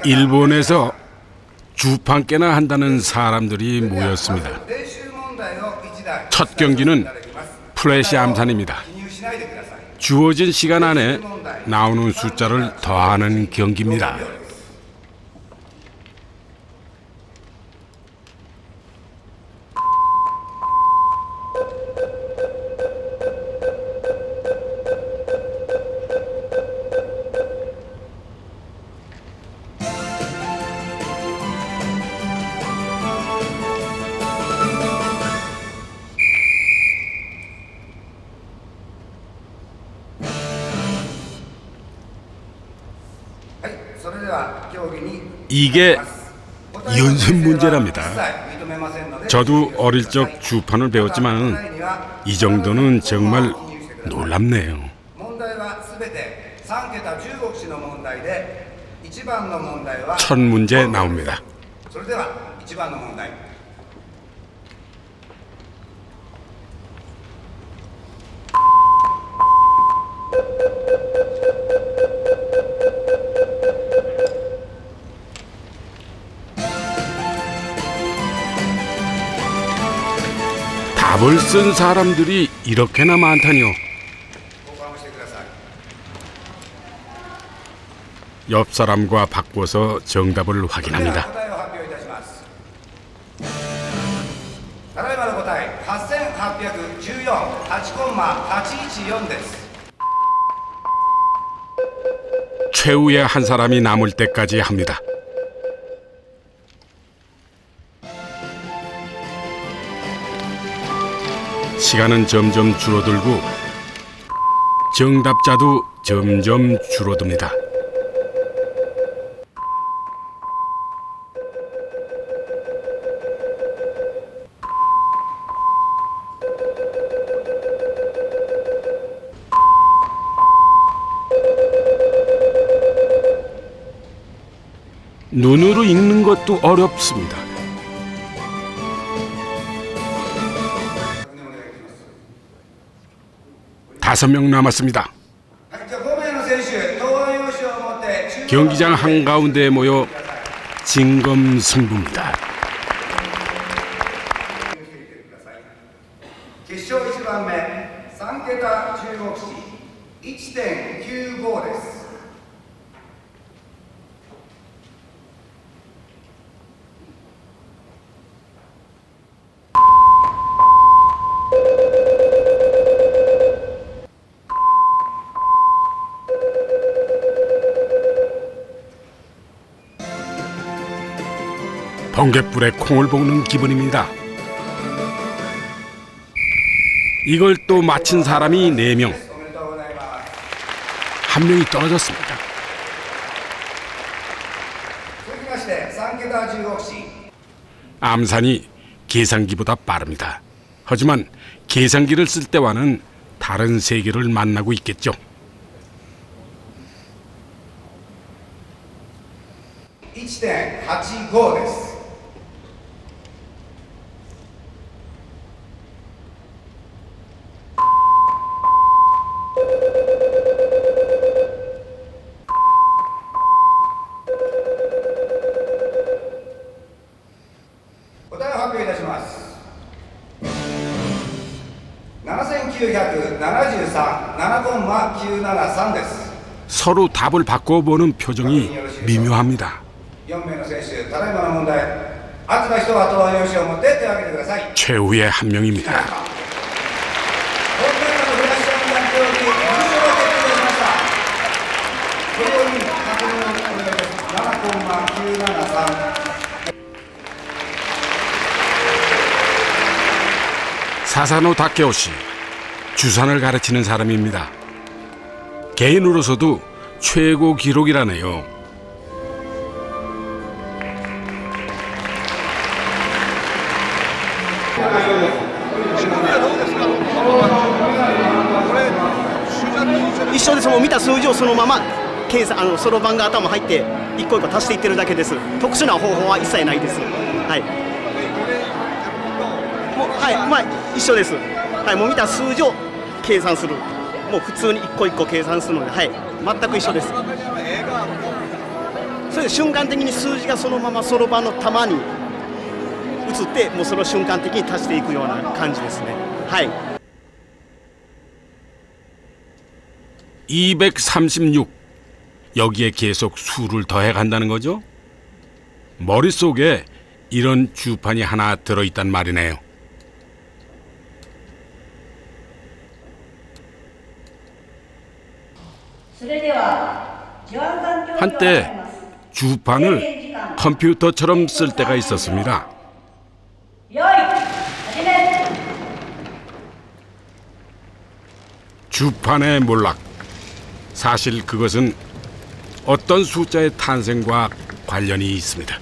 일본에서 주판깨나 한다는 사람들이 모였습니다. 첫 경기는 플래시 암산입니다. 주어진 시간 안에 나오는 숫자를 더하는 경기입니다. 이게 연습 문제랍니다. 저도 어릴 적 주판을 배웠지만 이 정도는 정말 놀랍네요. 첫 문제 나옵니다. 답을 쓴 사람들이 이렇게나 많다니요. 옆 사람과 바꿔서 정답을 확인합니다. 최후의 한 사람이 남을 때까지 합니다. 시간은 점점 줄어들고 정답자도 점점 줄어듭니다. 눈으로 읽는 것도 어렵습니다. 다섯 명 남았습니다. 경기장 한가운데에 모여 진검승부입니다. 번갯불에 콩을 볶는 기분입니다. 이걸 또 마친 사람이 4명. 한 명이 떨어졌습니다. 암산이 계산기보다 빠릅니다. 하지만 계산기를 쓸 때와는 다른 세계를 만나고 있겠죠. 서로 답을 바꿔보는 표정이 미묘합니다. 최후의 한 명입니다. 사사노 다케오시, 주산을 가르치는 사람입니다. 개인으로서도 최고 기록이라네요.一緒です。もう見た数字をそのまま計算そろばんが頭入って一個一個足していってるだけです。特殊な方法は一切ないです。はい。もうはいまあ一緒です。はいもう見た数字を計算する。もう普通に一個一個計算するのではい全く一緒です。それで瞬間的に数字がそのままそろばんの玉に移ってもうそれを瞬間的に足していくような感じですね。はい。 236. 여기에 계속 수를 더해 간다는 거죠? 머릿속에 이런 주판이 하나 들어있단 말이네요. 한때 주판을 컴퓨터처럼 쓸 때가 있었습니다. 주판의 몰락. 사실 그것은 어떤 숫자의 탄생과 관련이 있습니다.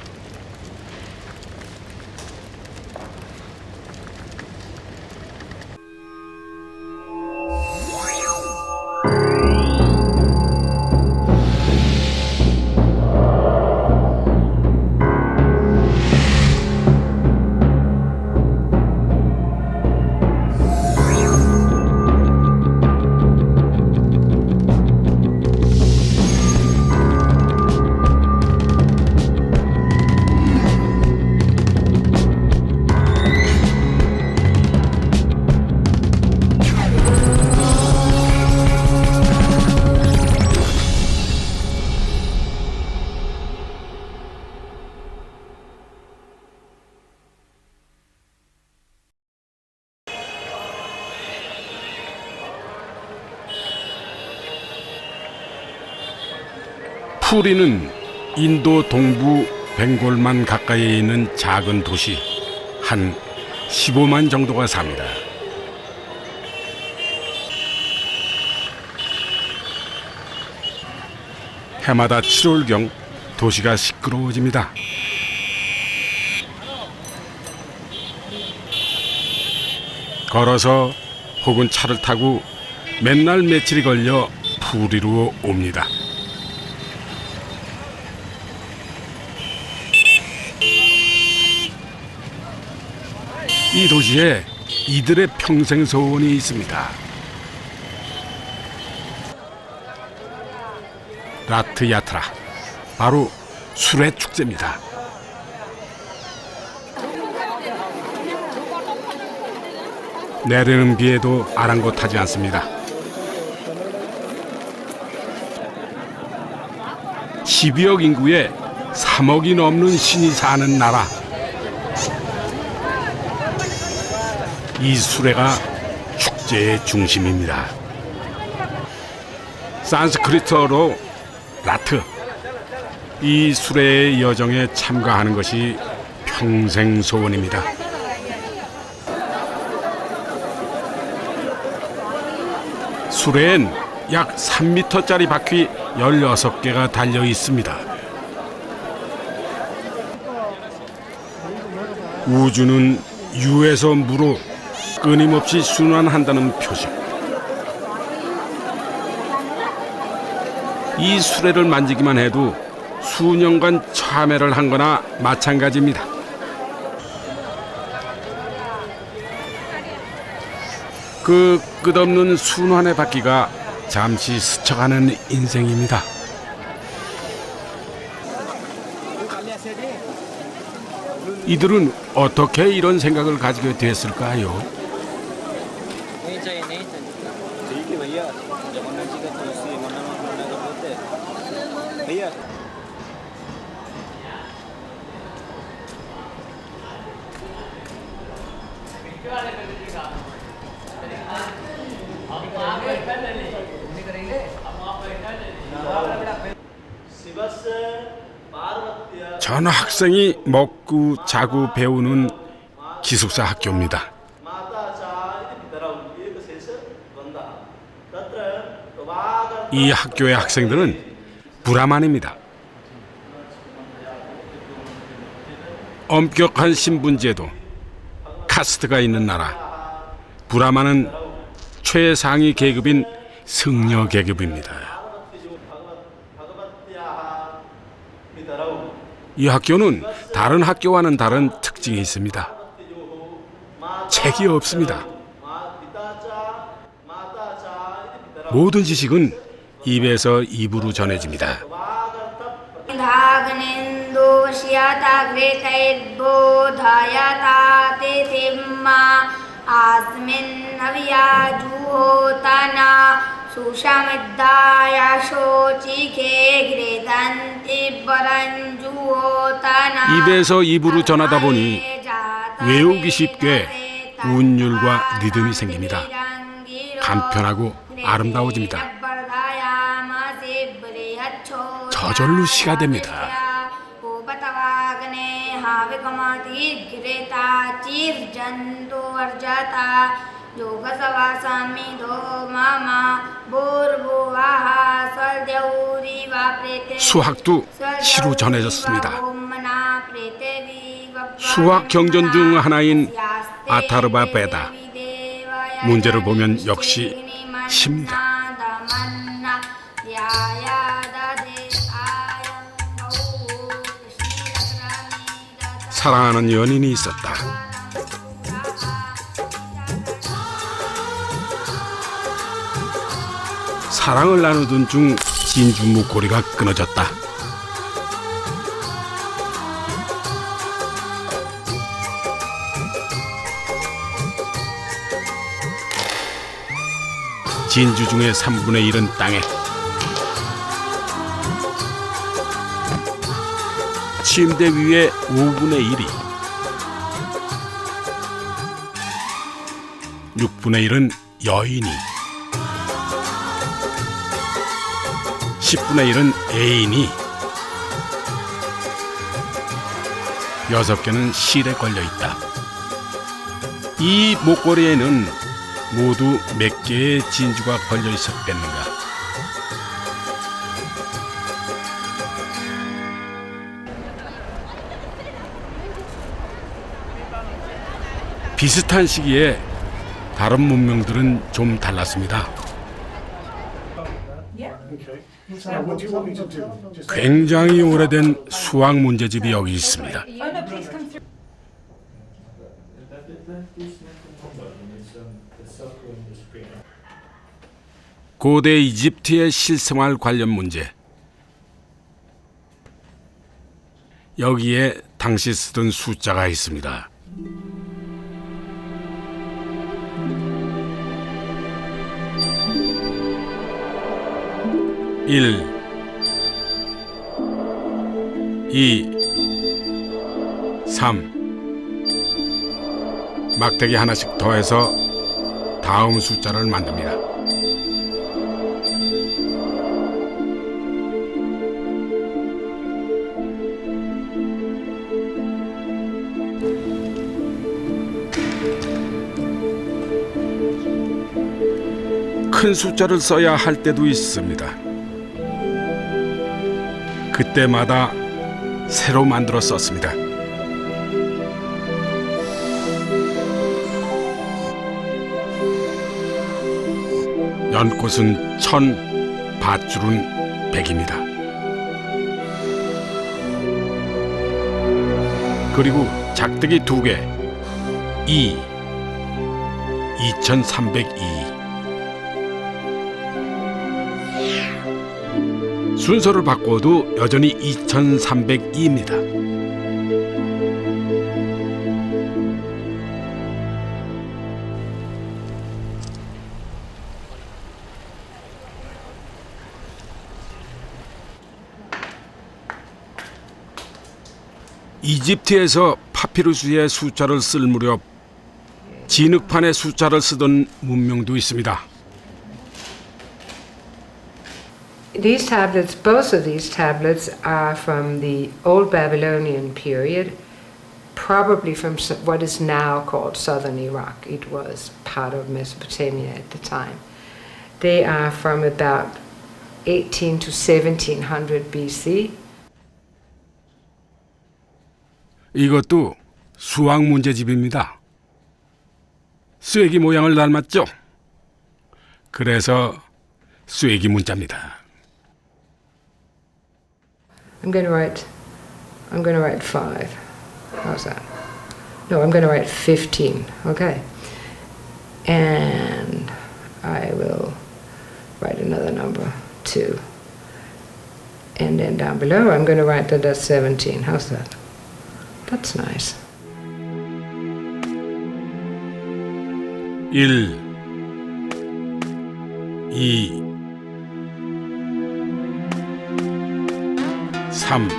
푸리는 인도 동부 벵골만 가까이에 있는 작은 도시 한 15만 정도가 삽니다. 해마다 7월경 도시가 시끄러워집니다. 걸어서 혹은 차를 타고 맨날 며칠이 걸려 푸리로 옵니다. 이 도시에 이들의 평생 소원이 있습니다. 라트 야트라, 바로 수레 축제입니다. 내리는 비에도 아랑곳하지 않습니다. 12억 인구에 3억이 넘는 신이 사는 나라. 이 수레가 축제의 중심입니다. 산스크리트어로 라트. 이 수레의 여정에 참가하는 것이 평생 소원입니다. 수레엔 약 3m짜리 바퀴 16개가 달려 있습니다. 우주는 유에서 무로 끊임없이 순환한다는 표식. 이 수레를 만지기만 해도 수년간 참회를 한 거나 마찬가지입니다. 그 끝없는 순환의 바퀴가 잠시 스쳐가는 인생입니다. 이들은 어떻게 이런 생각을 가지게 됐을까요? 전 학생이 먹고 자고 배우는 기숙사 학교입니다. 이 학교의 학생들은 브라만입니다. 엄격한 신분제도, 카스트가 있는 나라. 브라만은 최상위 계급인 승려 계급입니다. 이 학교는 다른 학교와는 다른 특징이 있습니다. 책이 없습니다. 모든 지식은 입에서 입으로 전해집니다. योष्यता घृतैर्बोधयता तिथिम्मा अस्मिन् हव्याजुहोतना सुषमिद्धाय शोचिखे घृతంति परञ्जुहोतना. 입에서 입으로 전하다 보니 외우기 쉽게 운율과 리듬이 생깁니다. 간편하고 아름다워집니다. 저절로 시가 됩니다. 수학도 시로 전해졌습니다. 수학 경전 중 하나인 아타르바 베다. 문제를 보면 역시 시입니다. 사랑하는 연인이 있었다. 사랑을 나누던 중 진주 목걸이가 끊어졌다. 진주 중의 3분의 1은 땅에, 침대 위에 5분의 1이, 6분의 1은 여인이, 10분의 1은 애인이, 6개는 실에 걸려있다. 이 목걸이에는 모두 몇 개의 진주가 걸려있었겠는가. 비슷한 시기에 다른 문명들은 좀 달랐습니다. 굉장히 오래된 수학 문제집이 여기 있습니다. 고대 이집트의 실생활 관련 문제. 여기에 당시 쓰던 숫자가 있습니다. 1, 2, 3. 막대기 하나씩 더해서 다음 숫자를 만듭니다. 큰 숫자를 써야 할 때도 있습니다. 그때마다 새로 만들어 썼습니다. 연꽃은 1000, 밧줄은 100입니다. 그리고 작대기 2개, 2, 2302. 순서를 바꿔도 여전히 2302입니다. 이집트에서 파피루스의 숫자를 쓸 무렵 진흙판에 숫자를 쓰던 문명도 있습니다. These tablets, both of these tablets are from the Old Babylonian period, probably from what is now called southern Iraq. It was part of Mesopotamia at the time. They are from about 18 to 1700 BC. 이것도 수학 문제집입니다. 쐐기 모양을 닮았죠? 그래서 쐐기 문자입니다. I'm going to write 5. How's that? No, I'm going to write 15. Okay. And I will write another number, 2. And then down below, I'm going to write that that's 17. How's that? That's nice. 1, 2, 3.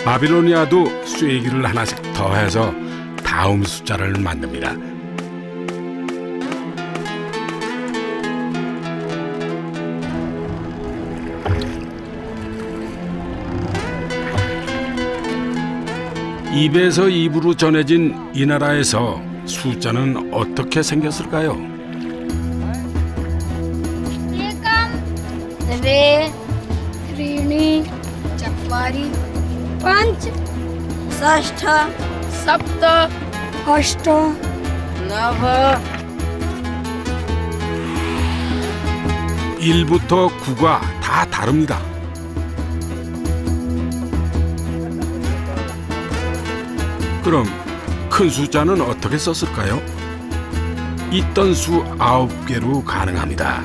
바빌로니아도 쐐기를 하나씩 더해서 다음 숫자를 만듭니다. 입에서 입으로 전해진 이 나라에서 숫자는 어떻게 생겼을까요? 2, 3, 4, 5, 6, 7, 8, 9. 1부터 9가 다 다릅니다. 그럼 큰 숫자는 어떻게 썼을까요? 있던 수 9개로 가능합니다.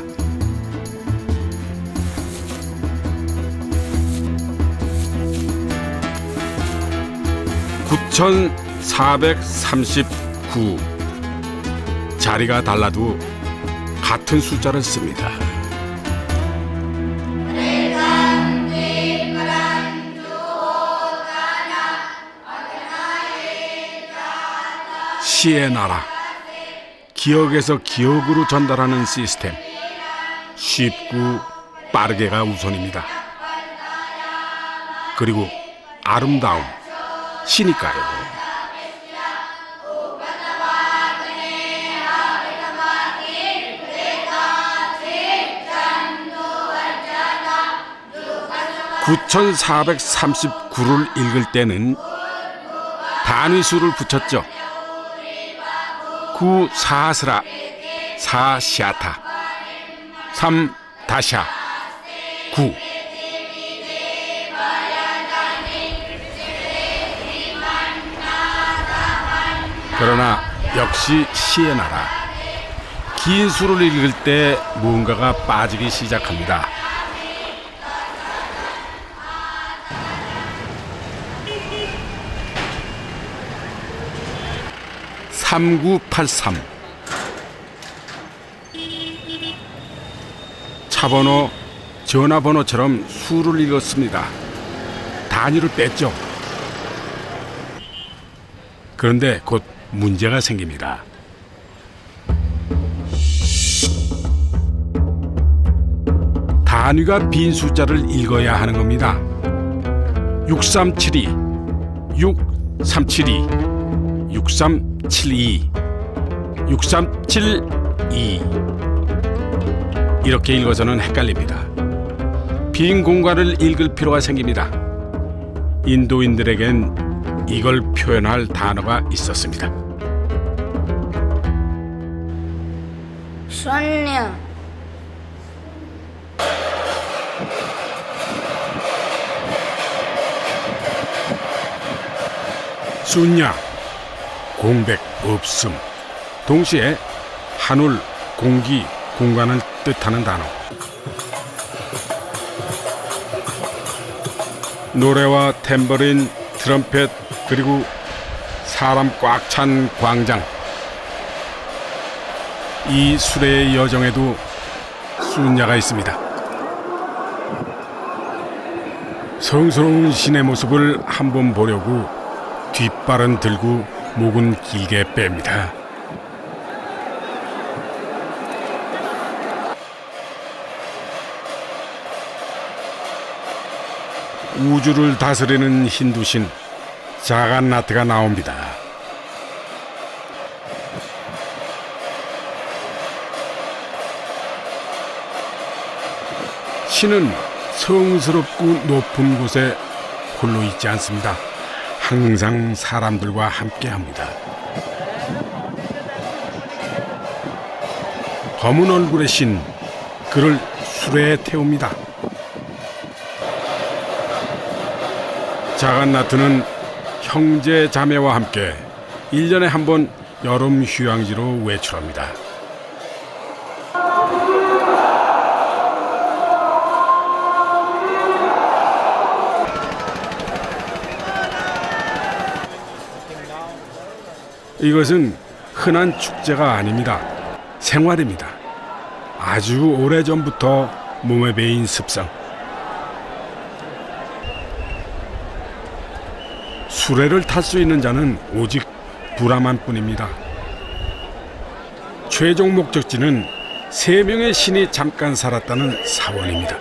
(9,439) 자리가 달라도 같은 숫자를 씁니다. 시의 나라, 기억에서 기억으로 전달하는 시스템. 쉽고 빠르게가 우선입니다. 그리고 아름다움, 시니까요. (9,439를) 읽을 때는 단위수를 붙였죠. 9 사스라, 4 샤타, 3 다샤, 9. 그러나 역시 시의 나라, 긴 수를 읽을 때 무언가가 빠지기 시작합니다. (3983) 차번호, 전화번호처럼 수를 읽었습니다. 단위를 뺐죠. 그런데 곧 문제가 생깁니다. 단위가 빈 숫자를 읽어야 하는 겁니다. 6372, 6372, 6372, 6372 이렇게 읽어서는 헷갈립니다. 빈 공간을 읽을 필요가 생깁니다. 인도인들에겐 이걸 표현할 단어가 있었습니다. शून्य 순냐, 공백, 없음. 동시에 하늘, 공기, 공간을 뜻하는 단어. 노래와 탬버린, 트럼펫, 그리고 사람 꽉 찬 광장. 이 수레의 여정에도 순야가 있습니다. 성스러운 신의 모습을 한번 보려고 뒷발은 들고 목은 길게 뺍니다. 우주를 다스리는 힌두신 자간나트가 나옵니다. 신은 성스럽고 높은 곳에 홀로 있지 않습니다. 항상 사람들과 함께합니다. 검은 얼굴의 신, 그를 수레에 태웁니다. 자간나트는 형제 자매와 함께 1년에 한 번 여름 휴양지로 외출합니다. 이것은 흔한 축제가 아닙니다. 생활입니다. 아주 오래전부터 몸에 배인 습성. 수레를 탈 수 있는 자는 오직 브라만 뿐입니다. 최종 목적지는 3명의 신이 잠깐 살았다는 사원입니다.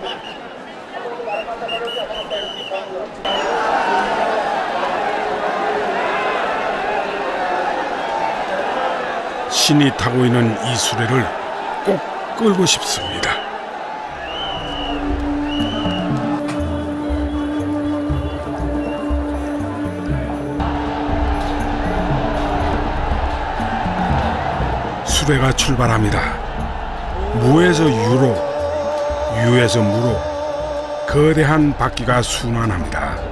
신이 타고 있는 이 수레를 꼭 끌고 싶습니다. 수레가 출발합니다. 무에서 유로, 유에서 무로 거대한 바퀴가 순환합니다.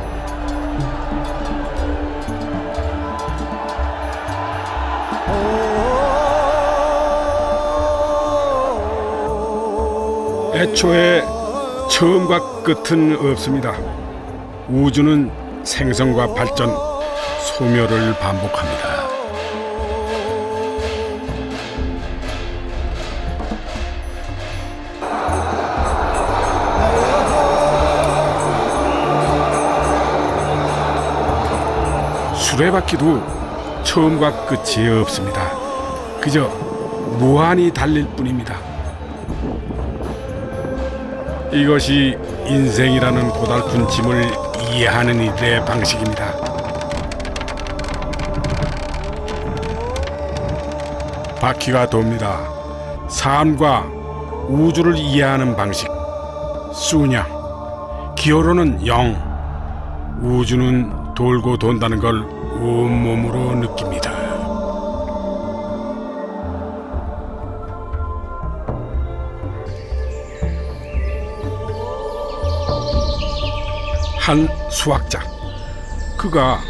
애초에 처음과 끝은 없습니다. 우주는 생성과 발전, 소멸을 반복합니다. 수레바퀴도 처음과 끝이 없습니다. 그저 무한히 달릴 뿐입니다. 이것이 인생이라는 고달픈 짐을 이해하는 이들의 방식입니다. 바퀴가 돕니다. 삶과 우주를 이해하는 방식. 수냐, 기어로는 영, 우주는 돌고 돈다는 걸 온몸으로 느낍니다. 한 수학자, 그가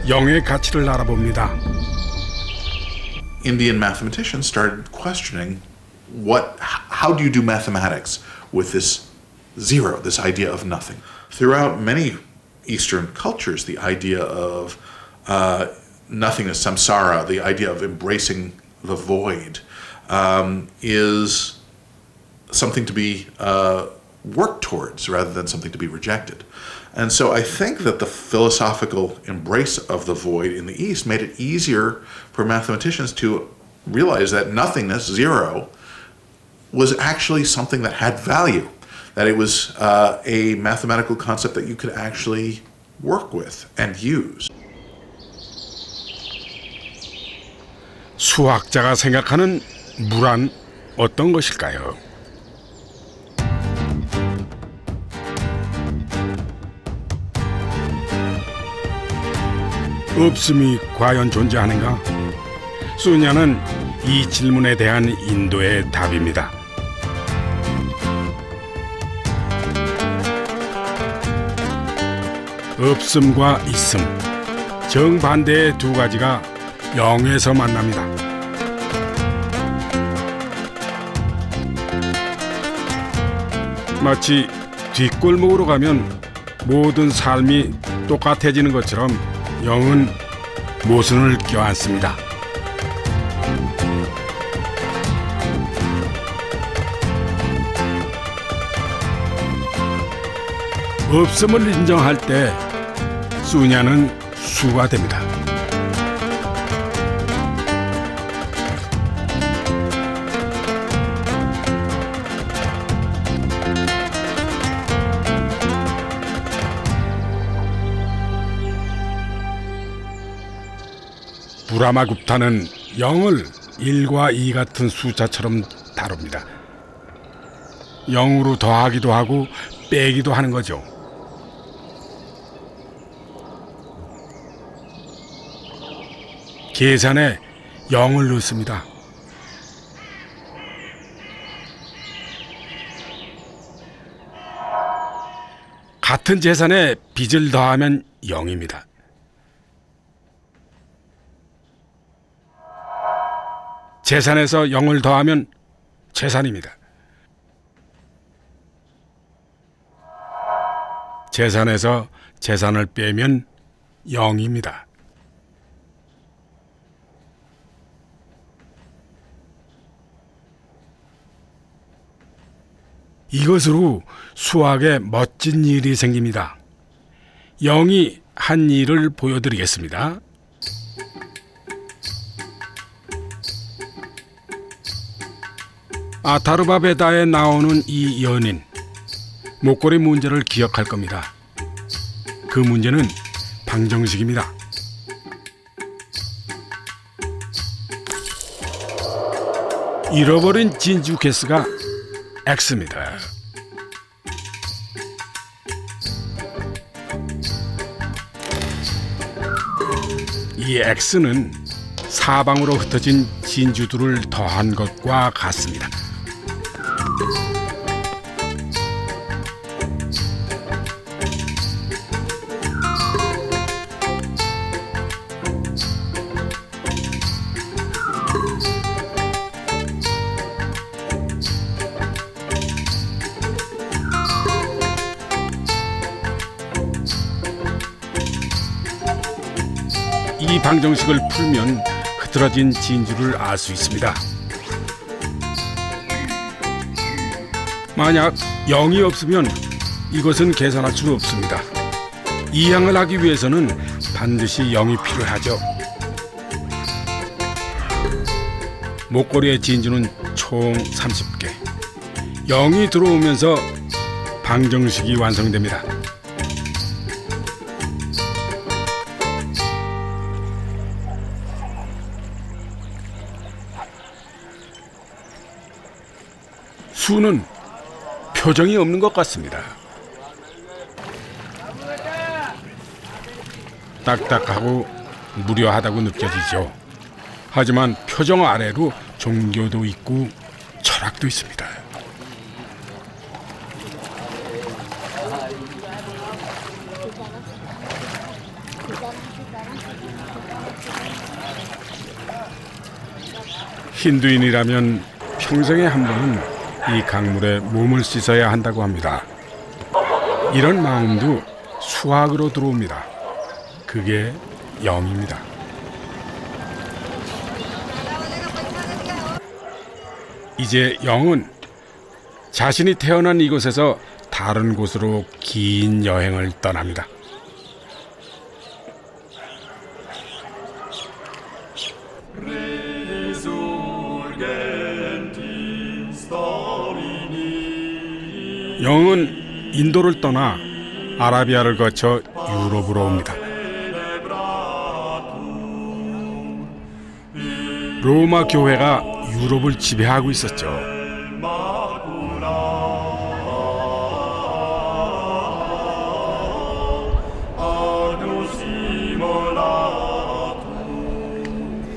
영의 가치를 알아봅니다. Indian mathematicians started questioning how do you do mathematics with this zero, this idea of nothing? Throughout many Eastern cultures, the idea of nothingness, samsara, the idea of embracing the void, is something to be worked towards rather than something to be rejected. And so I think that the philosophical embrace of the void in the East made it easier for mathematicians to realize that nothingness, zero, was actually something that had value, that it was a mathematical concept that you could actually work with and use. 수학자가 생각하는 무란 어떤 것일까요? 없음이 과연 존재하는가? 수냐는 이 질문에 대한 인도의 답입니다. 없음과 있음, 정반대의 두 가지가 영에서 만납니다. 마치 뒷골목으로 가면 모든 삶이 똑같아지는 것처럼 영은 모순을 껴안습니다. 없음을 인정할 때 수냐는 수가 됩니다. 브라마굽타는 0을 1과 2 같은 숫자처럼 다룹니다. 0으로 더하기도 하고 빼기도 하는 거죠. 계산에 0을 넣습니다. 같은 재산에 빚을 더하면 0입니다. 재산에서 0을 더하면 재산입니다. 재산에서 재산을 빼면 0입니다. 이것으로 수학에 멋진 일이 생깁니다. 영이 한 일을 보여드리겠습니다. 아타르바베다에 나오는 이 연인, 목걸이 문제를 기억할 겁니다. 그 문제는 방정식입니다. 잃어버린 진주 개수가 X입니다. 이 X는 사방으로 흩어진 진주들을 더한 것과 같습니다. 이 방정식을 풀면 흐트러진 진주를 알 수 있습니다. 만약 0이 없으면 이것은 계산할 수 없습니다. 이항을 하기 위해서는 반드시 0이 필요하죠. 목걸이의 진주는 총 30개. 0이 들어오면서 방정식이 완성됩니다. 수는 표정이 없는 것 같습니다. 딱딱하고 무료하다고 느껴지죠. 하지만 표정 아래로 종교도 있고 철학도 있습니다. 힌두인이라면 평생에 한 번은 이 강물에 몸을 씻어야 한다고 합니다. 이런 마음도 수학으로 들어옵니다. 그게 영입니다. 이제 영은 자신이 태어난 이곳에서 다른 곳으로 긴 여행을 떠납니다. 영은 인도를 떠나 아라비아를 거쳐 유럽으로 옵니다. 로마 교회가 유럽을 지배하고 있었죠.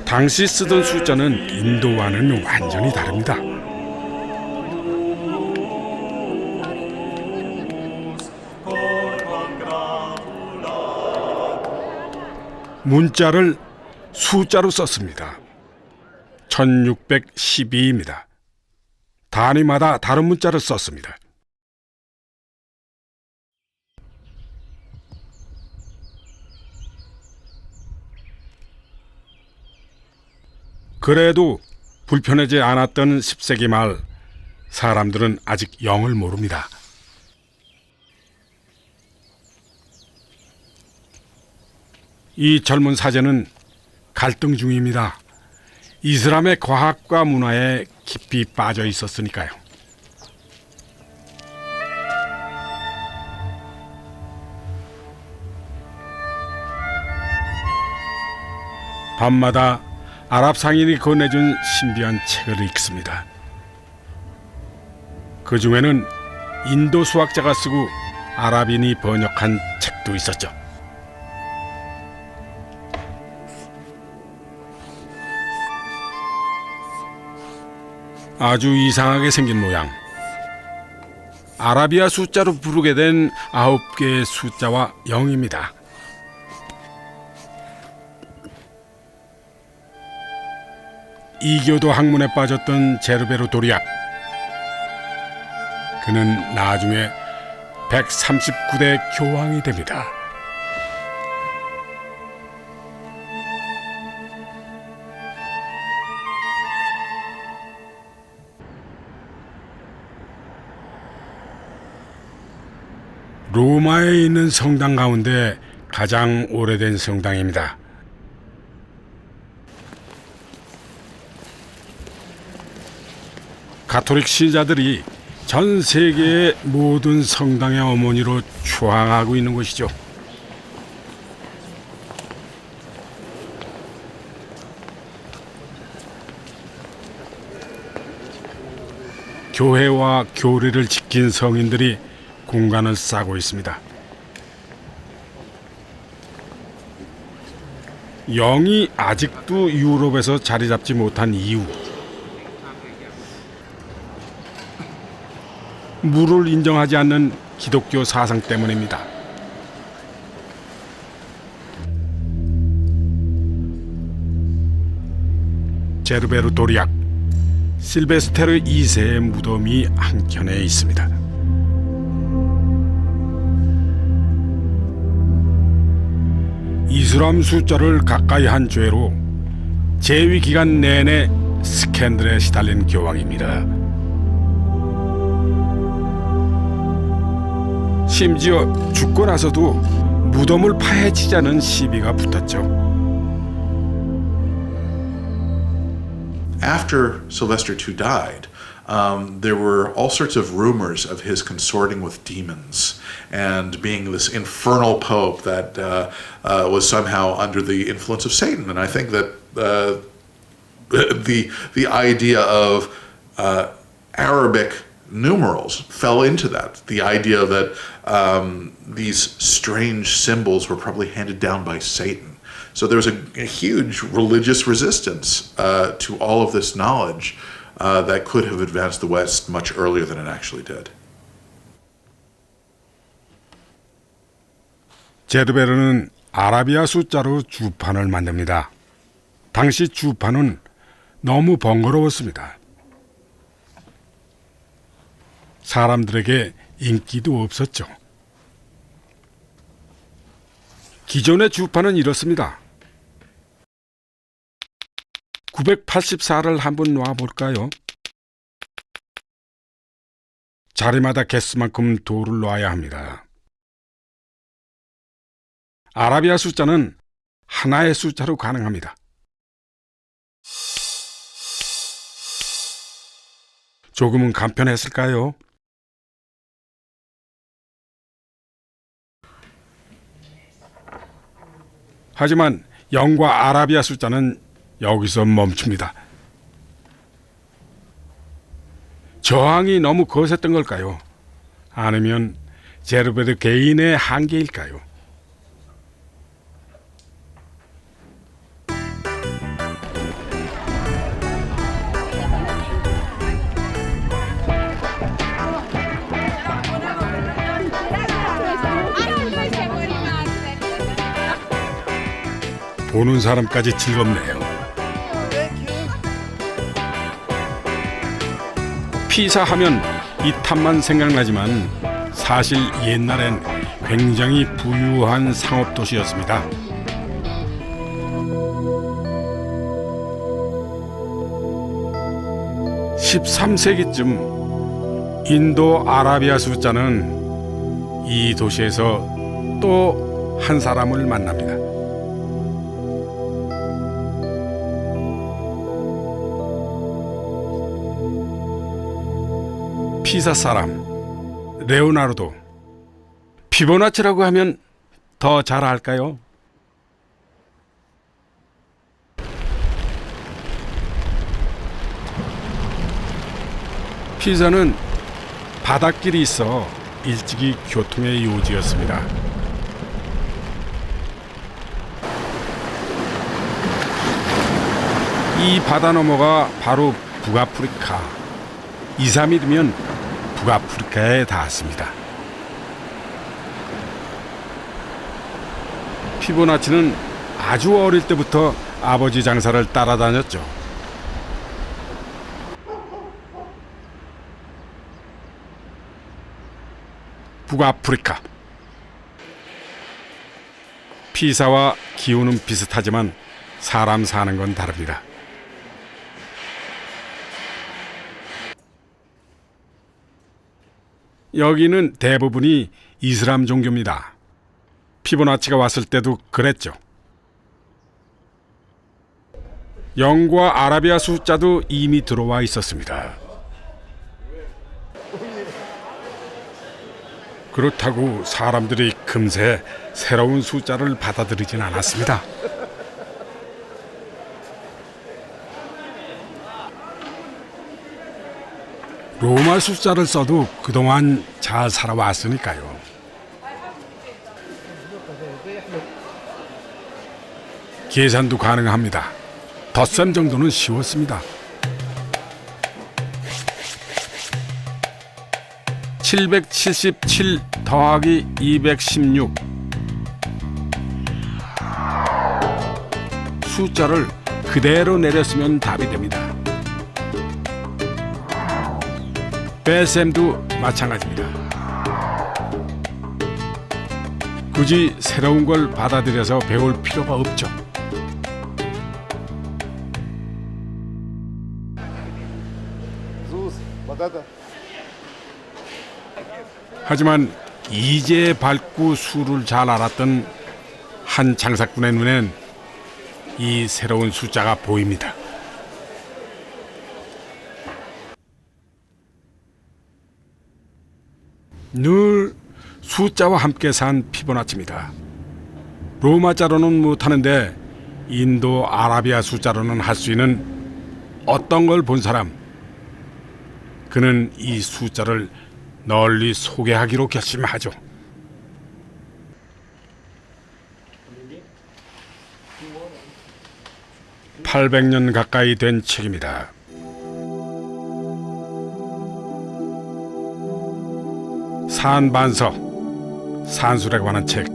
당시 쓰던 숫자는 인도와는 완전히 다릅니다. 문자를 숫자로 썼습니다. 1612입니다. 단위마다 다른 문자를 썼습니다. 그래도 불편하지 않았던 10세기 말 사람들은 아직 영을 모릅니다. 이 젊은 사제는 갈등 중입니다. 이슬람의 과학과 문화에 깊이 빠져 있었으니까요. 밤마다 아랍 상인이 건네준 신비한 책을 읽습니다. 그 중에는 인도 수학자가 쓰고 아랍인이 번역한 책도 있었죠. 아주 이상하게 생긴 모양. 아라비아 숫자로 부르게 된 9개의 숫자와 0입니다. 이교도 학문에 빠졌던 제르베르 도리악. 그는 나중에 139대 교황이 됩니다. 로마에 있는 성당 가운데 가장 오래된 성당입니다. 가톨릭 신자들이 전 세계의 모든 성당의 어머니로 추앙하고 있는 곳이죠. 교회와 교리를 지킨 성인들이 공간을 싸고 있습니다. 영이 아직도 유럽에서 자리 잡지 못한 이유, 물을 인정하지 않는 기독교 사상 때문입니다. 제르베르 도리악, 실베스테르 2세의 무덤이 한켠에 있습니다. 이슬람 숫자를 가까이 한 죄로 재위 기간 내내 스캔들에 시달린 교황입니다. 심지어 죽고 나서도 무덤을 파헤치자는 시비가 붙었죠. After Sylvester II died, there were all sorts of rumors of his consorting with demons and being this infernal pope that was somehow under the influence of Satan. And I think that the idea of Arabic numerals fell into that. The idea that these strange symbols were probably handed down by Satan. So there was a huge religious resistance to all of this knowledge that could have advanced the West much earlier than it actually did. 제르베르는 아라비아 숫자로 주판을 만듭니다. 당시 주판은 너무 번거로웠습니다. 사람들에게 인기도 없었죠. 기존의 주판은 이렇습니다. 984를 한번 놔볼까요? 자리마다 개수만큼 돌을 놔야 합니다. 아라비아 숫자는 하나의 숫자로 가능합니다. 조금은 간편했을까요? 하지만 영과 아라비아 숫자는 여기서 멈춥니다. 저항이 너무 거셌던 걸까요? 아니면 제르베르 개인의 한계일까요? 보는 사람까지 즐겁네요. 피사 하면 이 탑만 생각나지만 사실 옛날엔 굉장히 부유한 상업 도시였습니다. (13세기쯤) 인도 아라비아 숫자는 이 도시에서 또 한 사람을 만납니다. 피사 사람 레오나르도. 피보나치라고 하면 더 잘 알까요? 피사는 바닷길이 있어 일찍이 교통의 요지였습니다. 이 바다 너머가 바로 북아프리카. 2, 3일이면 북아프리카에 닿았습니다. 피보나치는 아주 어릴 때부터 아버지 장사를 따라다녔죠. 북아프리카. 피사와 기후는 비슷하지만 사람 사는 건 다릅니다. 여기는 대부분이 이슬람 종교입니다. 피보나치가 왔을 때도 그랬죠. 0과 아라비아 숫자도 이미 들어와 있었습니다. 그렇다고 사람들이 금세 새로운 숫자를 받아들이진 않았습니다. 로마 숫자를 써도 그동안 잘 살아왔으니까요. 계산도 가능합니다. 덧셈 정도는 쉬웠습니다. 777 더하기 216. 숫자를 그대로 내렸으면 답이 됩니다. 빼셈도 마찬가지입니다. 굳이 새로운 걸 받아들여서 배울 필요가 없죠. 하지만 이제 밝고 수를 잘 알았던 한 장사꾼의 눈엔 이 새로운 숫자가 보입니다. 늘 숫자와 함께 산 피보나치입니다. 로마자로는 못하는데 인도 아라비아 숫자로는 할 수 있는 어떤 걸 본 사람, 그는 이 숫자를 널리 소개하기로 결심하죠. (800년) 가까이 된 책입니다. 산반서, 산술에 관한 책.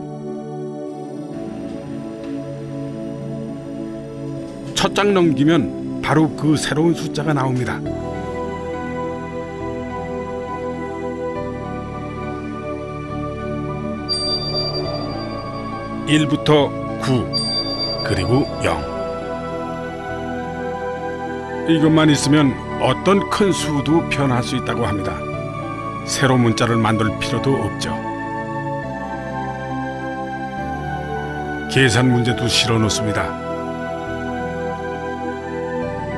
첫 장 넘기면 바로 그 새로운 숫자가 나옵니다. (1부터 9) 그리고 (0). 이것만 있으면 어떤 큰 수도 표현할 수 있다고 합니다. 새로 문자를 만들 필요도 없죠. 계산 문제도 실어 놓습니다.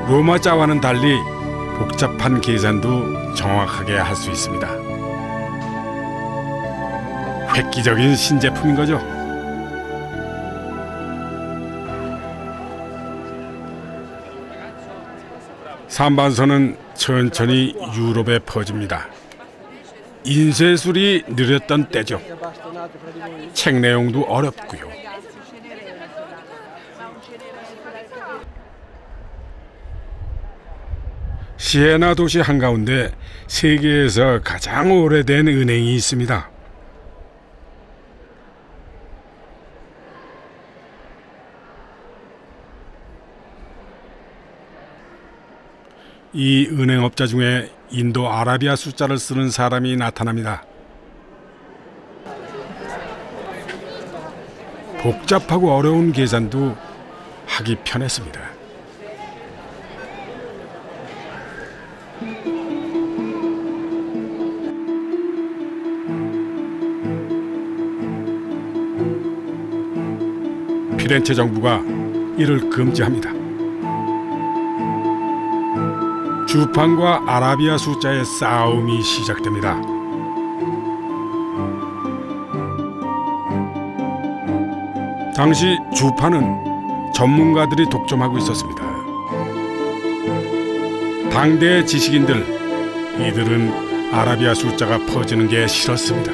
로마자와는 달리 복잡한 계산도 정확하게 할 수 있습니다. 획기적인 신제품인 거죠. 산반서는 천천히 유럽에 퍼집니다. 인쇄술이 느렸던 때죠. 책 내용도 어렵고요. 시에나 도시 한가운데 세계에서 가장 오래된 은행이 있습니다. 이 은행업자 중에 인도 아라비아 숫자를 쓰는 사람이 나타납니다. 복잡하고 어려운 계산도 하기 편했습니다. 피렌체 정부가 이를 금지합니다. 주판과 아라비아 숫자의 싸움이 시작됩니다. 당시 주판은 전문가들이 독점하고 있었습니다. 당대 지식인들, 이들은 아라비아 숫자가 퍼지는 게 싫었습니다.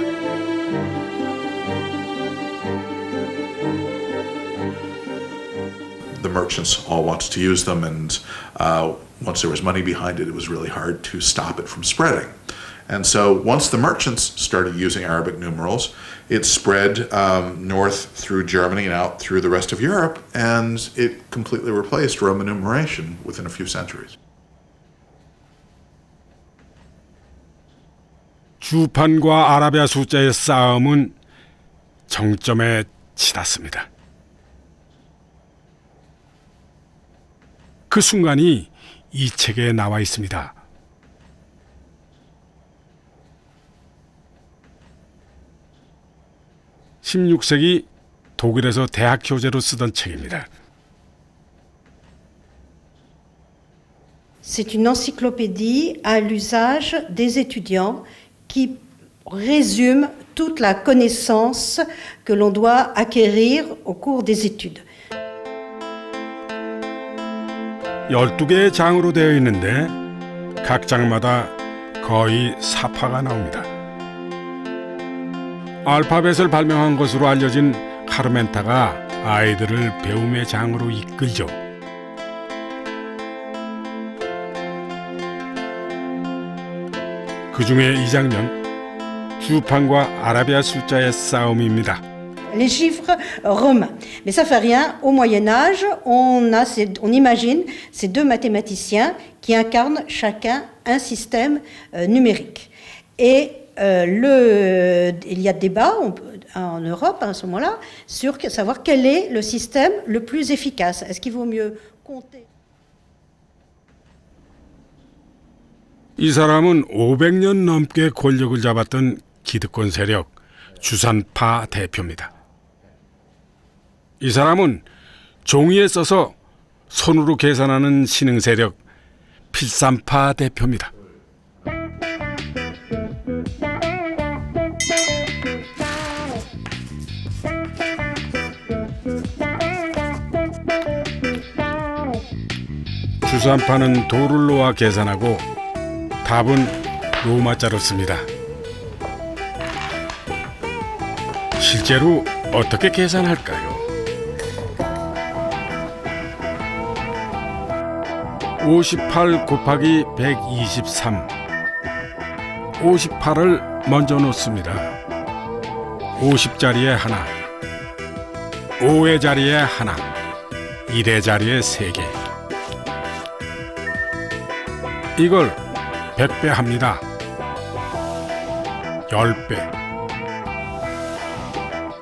The merchants all wanted to use them, and once there was money behind it, it was really hard to stop it from spreading. And so once the merchants started using Arabic numerals, it spread north through Germany and out through the rest of Europe, and it completely replaced Roman numeration within a few centuries. 주판과 아라비아 숫자의 싸움은 정점에 치닫습니다. 그 순간이 이 책에 나와 있습니다. 16세기 독일에서 대학 교재로 쓰던 책입니다. C'est une encyclopédie à l'usage des étudiants qui résume toute la connaissance que l'on doit acquérir au cours des études. 12개의 장으로 되어 있는데 각 장마다 거의 사파가 나옵니다. 알파벳을 발명한 것으로 알려진 카르멘타가 아이들을 배움의 장으로 이끌죠. 그 중에 이 장면, 주판과 아라비아 숫자의 싸움입니다. Les chiffres romains. Mais ça fait rien. Au Moyen-Âge, on imagine ces deux mathématiciens qui incarnent chacun un système numérique. Et il y a débat en Europe à ce moment-là sur savoir quel est le système le plus efficace. Est-ce qu'il vaut mieux compter? 이 사람은 500년 넘게 권력을 잡았던 기득권 세력 주산파 대표입니다. 이 사람은 종이에 써서 손으로 계산하는 신흥 세력 필산파 대표입니다. 주산파는 도를 놓아 계산하고 답은 로마자로 씁니다. 실제로 어떻게 계산할까요? 58 곱하기 123. 58을 먼저 놓습니다. 50자리에 하나, 5의 자리에 하나, 1의 자리에 3개. 이걸 100배 합니다. 10배,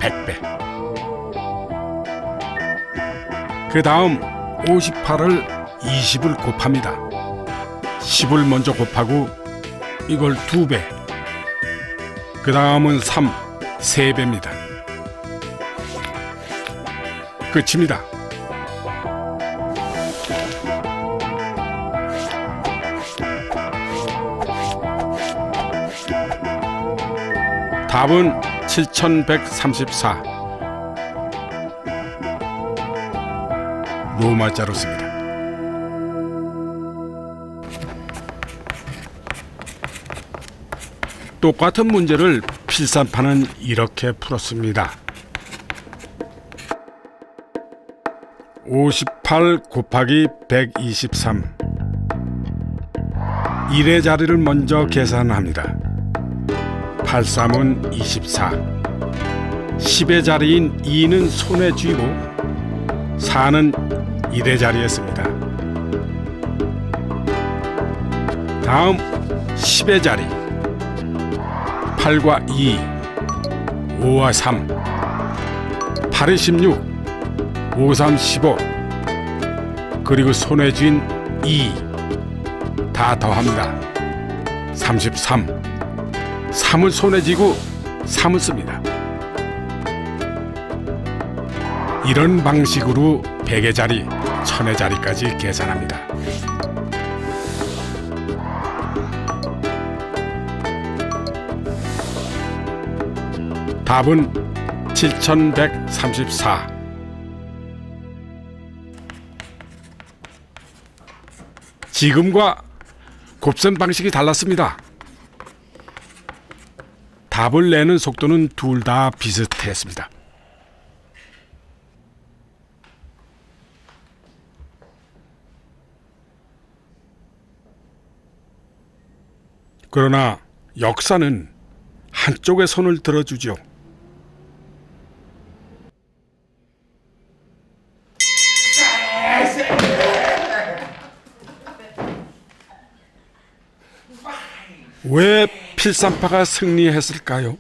100배. 그 다음 58을 20을 곱합니다. 10을 먼저 곱하고 이걸 2배. 그 다음은 3, 3배입니다. 끝입니다. 답은 7134. 로마자로 씁니다. 똑같은 문제를 필산파는 이렇게 풀었습니다. 58 곱하기 123. 1의 자리를 먼저 계산합니다. 83은 24. 10의 자리인 2는 손에 쥐고 4는 1의 자리에 씁니다. 다음 10의 자리 8과 2, 5와 3, 8이 16, 5, 3, 15 그리고 손에 쥔 2 다 더합니다. 33. 3을 손에 쥐고 3을 씁니다. 이런 방식으로 100의 자리, 1000의 자리까지 계산합니다. 답은 7134. 지금과 곱셈 방식이 달랐습니다. 답을 내는 속도는 둘 다 비슷했습니다. 그러나 역사는 한쪽의 손을 들어주죠. 왜 필산파가 승리했을까요?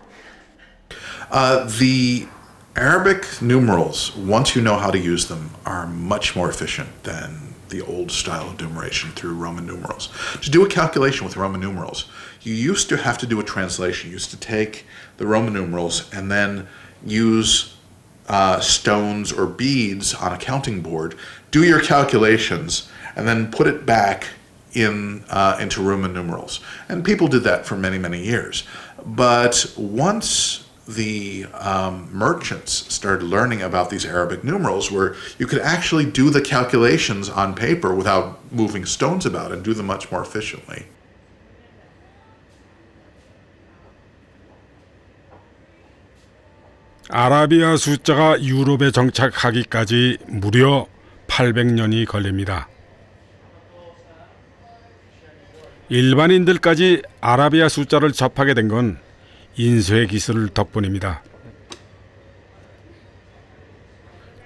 The Arabic numerals, once you know how to use them, are much more efficient than the old style of numeration through Roman numerals. To do a calculation with Roman numerals, you used to have to do a translation. You used to take the Roman numerals and then use stones or beads on a counting board, do your calculations, and then put it back into Roman numerals. And people did that for many, many years. But once the merchants started learning about these Arabic numerals, where you could actually do the calculations on paper without moving stones about and do them much more efficiently. 아라비아 숫자가 유럽에 정착하기까지 무려 800년이 걸립니다. 일반인들까지 아라비아 숫자를 접하게 된 건 인쇄 기술 덕분입니다.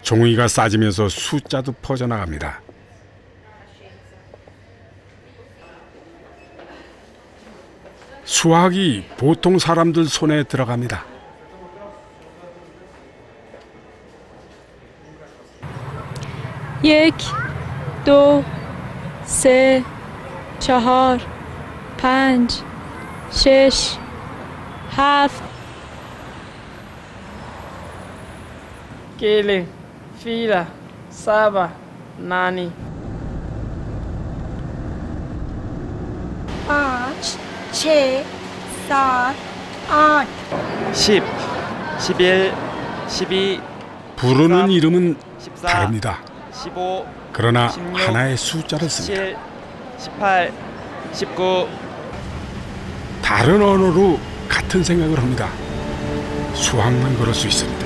종이가 싸지면서 숫자도 퍼져나갑니다. 수학이 보통 사람들 손에 들어갑니다. یک دو سه چهار پنج شش هفت Kele, fila, saba, nani. 5 6 7 8 10, 11, 12, 부르는 이름은 14, 다릅니다. 15, 그러나 16, 하나의 숫자를 씁니다. 17, 18, 19. 다른 언어로 같은 생각을 합니다. 수학만 그럴 수 있습니다.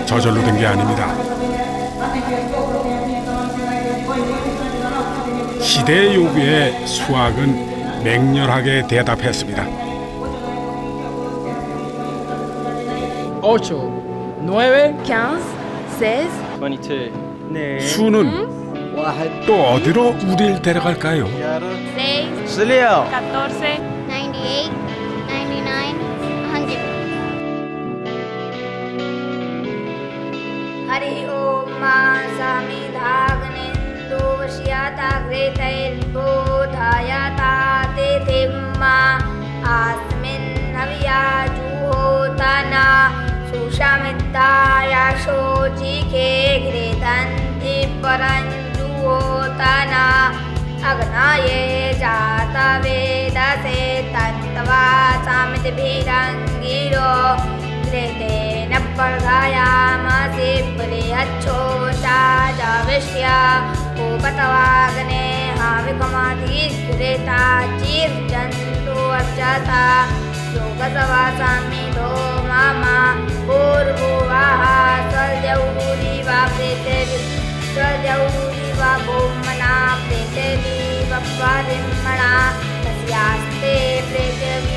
저절로 된 게 아닙니다. 시대의 요구에 수학은 맹렬하게 대답했습니다. 8, 9, 15 16 22. 네. 수는 또 어디로 우리를 데려갈까요? 6 16. 14 98, 99, 100. हरि ओम मा समिधाग्निन्दो वश्याता घृतैर्बोधायता तिथिम्मा अस्मिन् हव्याजुहोतना सुषमिद्धाय शोचिके घृतन्ति परञ्जुहोतना अग्नाये जातवेदसे तत्त्वा समितिभिरङ्गिरो घृतेन पर्गायामसि बृहच्छोटा जाविष्य उपतवाग्ने हाविकमाधिघृता चिर्जन्तु अर्चता योगसवासामिधो मामा पूर्वुवाः स्वजौरिवा प्रेतेभि स्वजौरिवा भूमना प्रेतेभि वप्परिम्मणा तस्यास्ते प्रेतेभि